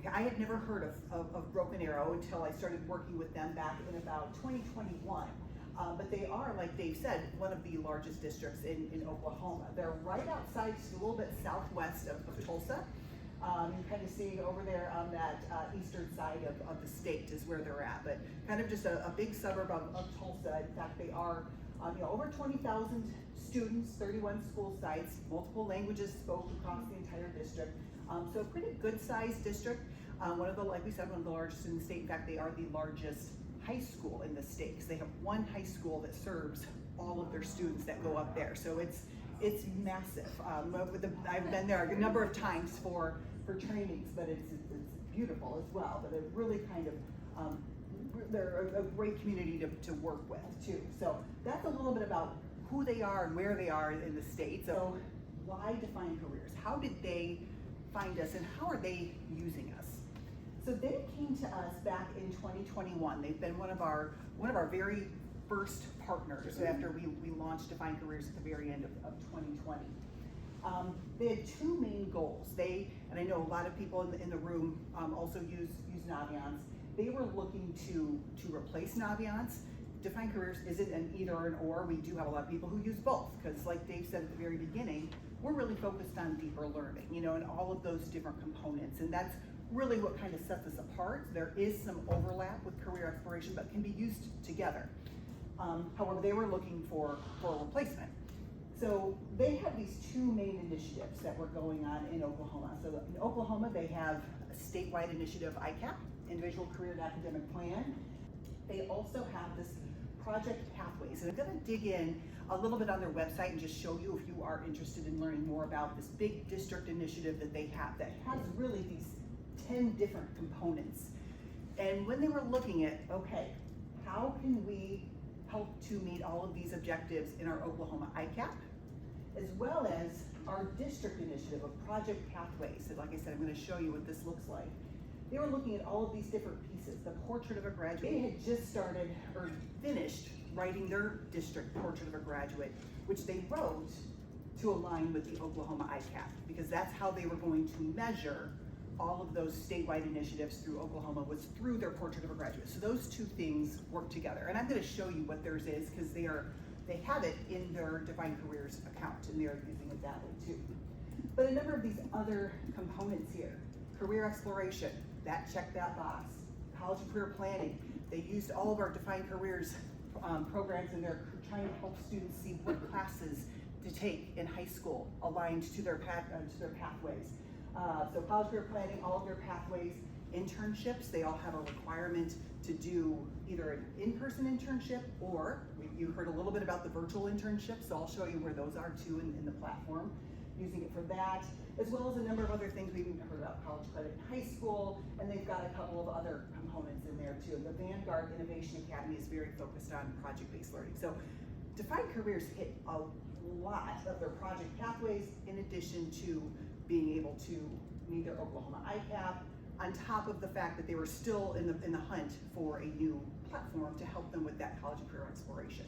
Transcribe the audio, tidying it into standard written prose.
I had never heard of Broken Arrow until I started working with them back in about 2021. But they are, like Dave said, one of the largest districts in Oklahoma. They're right outside, just a little bit southwest of Tulsa. You kind of see over there on that eastern side of the state is where they're at, but kind of just a big suburb of Tulsa. In fact, they are over 20,000 students, 31 school sites, multiple languages spoke across the entire district. So a pretty good sized district. One of the, like we said, one of the largest in the state. In fact, they are the largest high school in the state, because they have one high school that serves all of their students that go up there. So it's massive. I've been there a number of times for trainings, but it's beautiful as well. But it really kind of they're a great community to work with too. So that's a little bit about who they are and where they are in the state. So why Define Careers? How did they find us, and how are they using us? So they came to us back in 2021. They've been one of our very first partners after we launched Define Careers at the very end of 2020. They had two main goals. And I know a lot of people in the room also use Naviance. They were looking to replace Naviance. Define Careers isn't an either or an or. We do have a lot of people who use both, because like Dave said at the very beginning, we're really focused on deeper learning, and all of those different components. And that's really what kind of sets us apart. There is some overlap with career exploration, but can be used together. However, they were looking for a replacement. So they have these two main initiatives that were going on in Oklahoma. So in Oklahoma, they have a statewide initiative, ICAP, Individual Career and Academic Plan. They also have this Project Pathways. And I'm gonna dig in a little bit on their website and just show you, if you are interested in learning more about this big district initiative that they have that has really these 10 different components. And when they were looking at, okay, how can we help to meet all of these objectives in our Oklahoma ICAP, as well as our district initiative of Project Pathways. So like I said, I'm going to show you what this looks like. They were looking at all of these different pieces. The portrait of a graduate. They had just started or finished writing their district portrait of a graduate, which they wrote to align with the Oklahoma ICAP, because that's how they were going to measure all of those statewide initiatives through Oklahoma, was through their portrait of a graduate. So those two things work together. And I'm going to show you what theirs is, because they have it in their Define Careers account, and they're using it that way too. But a number of these other components here: career exploration, that checked that box. College and career planning, they used all of our Define Careers programs, and they're trying to help students see what classes to take in high school aligned to their pathways. So college career planning, all of their pathways. Internships, they all have a requirement to do either an in-person internship, or you heard a little bit about the virtual internship, so I'll show you where those are too in the platform, using it for that, as well as a number of other things. We've even heard about college credit in high school, and they've got a couple of other components in there too. The Vanguard Innovation Academy is very focused on project-based learning. So Define Careers hit a lot of their project pathways, in addition to being able to meet their Oklahoma ICAP, on top of the fact that they were still in the hunt for a new platform to help them with that college and career exploration.